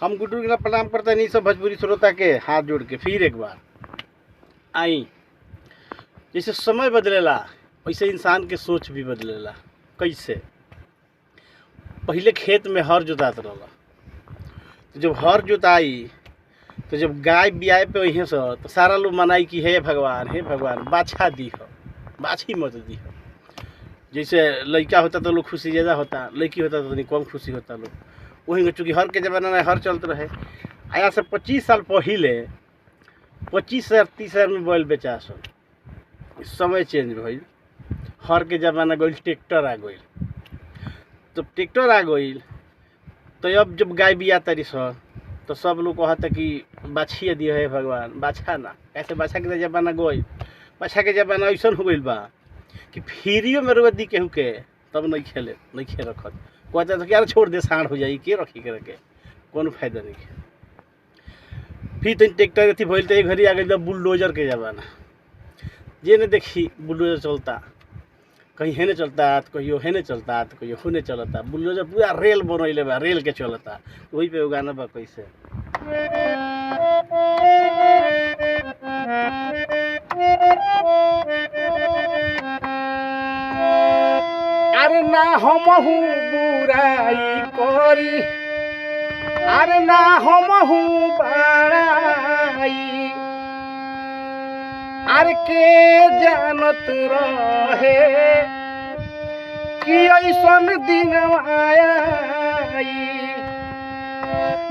हम गुड्डू के प्रणाम करते नहीं सब भोजपुरी श्रोता के हाथ जोड़ के फिर एक बार आई। जैसे समय बदलेला वैसे इंसान के सोच भी बदलेला। कैसे? पहले खेत में हर जोतात रहला, तो जब हर जोताई तो जब गाय बियाए पे वहीं से तो सारा लोग मनाई कि हे भगवान बाछा दी हो, बाछी मत दी हो। जैसे लड़का होता तो लोग खुशी ज़्यादा होता, लड़की होता तो नहीं कम खुशी होता लोग। वही चूँकि हर के ज़माना में हर चलते रहे। आया से 25 साल पहले 25,000-30,000 में बैल बेचा सन। समय चेंज भइल, हर के ज़माना गई, ट्रैक्टर आ गई। तो ट्रैक्टर आ गई तो अब जब गाय बिया तरी सन तो सब लोग कहता कि बाछिए दिए है भगवान, बाछा ना। कैसे बाछा के ज़माना गई, बाछा के ज़माना ऐसा हो गई बा कि फ्रीओ में रुआ दी केहू के तब नहीं खेले नहीं खे रखत। कहता तो क्या छोड़ दे, साढ़ हो जाई के रखी के रखे कोनो फायदा नहीं है। फिर तो ट्रैक्टर अथी भइल तो एक घड़ी आ गई बुलडोजर के ज़माना। जे ने देखी बुलडोजर चलता, कहीं हेने चलता तो कहीं हेने चलता तो कहीं होने चलता। बुलडोजर पूरा रेल बनैले बा, रेल के चलता। वही पे गाना बा कैसे अरे ना हमहू बुराई करी, अरे ना हमहू बड़ाई, अरे के जानत रहे कि ऐसन दिन आई।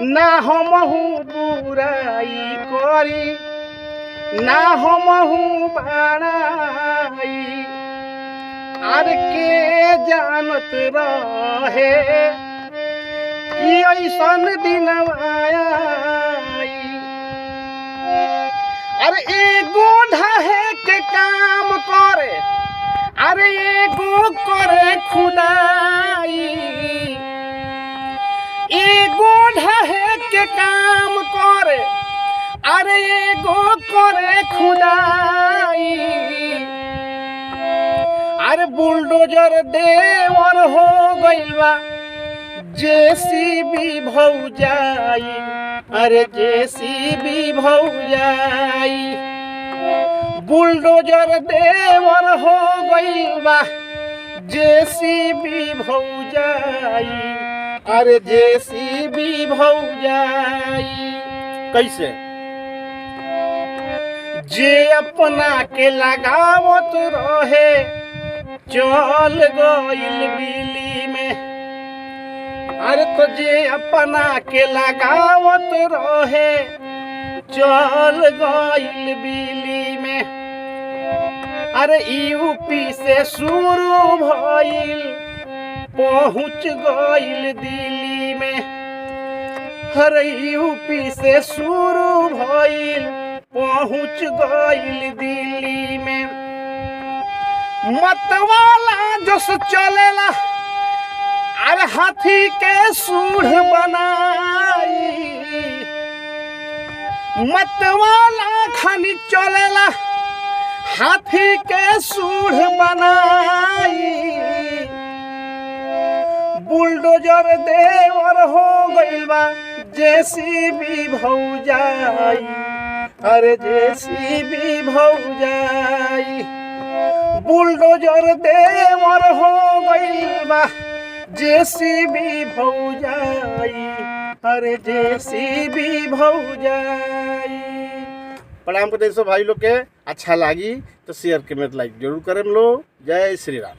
ना हमहू बुराई करी, ना हमहू बड़ाई, अरे के जानत रहे कि ऐसन दिन आई। अरे एगो ढहे के काम करे, अरे एगो करे खुदाई। एगो ढहे के काम करे, अरे एगो करे खुदाई। अरे बुलडोजर देवर हो गइल बा जेसीबी भौजाई, अरे जेसीबी भौजाई। बुलडोजर देवर हो गइल बा जेसीबी भौजाई, अरे जेसीबी भौजाई। कैसे? जे अपना के लगावत रहे चल गइल बिली में। अरे तो जे अपना के लगावत रहे चल गइल बिली में। अरे यूपी से शुरू भइल पहुँच गइल दिल्ली में। अरे यूपी से शुरू भइल पहुँच गइल दिल्ली में। मतवाला जस चलेला, अरे हाथी के सूढ़ बनाई। मतवाला खानी चलेला हाथी के सूढ़ बनाई। बुलडोजर देवर हो गइल बा जेसीबी भौजाई, अरे जेसीबी भौजाई। बुलडोजर देवर हो गइल बा जेसीबी भौजाई, अरे जेसीबी भौजाई। प्रणाम करते सब भाई लोग के। अच्छा लगी तो शेयर कमेंट लाइक जरूर करें लोग। जय श्री राम।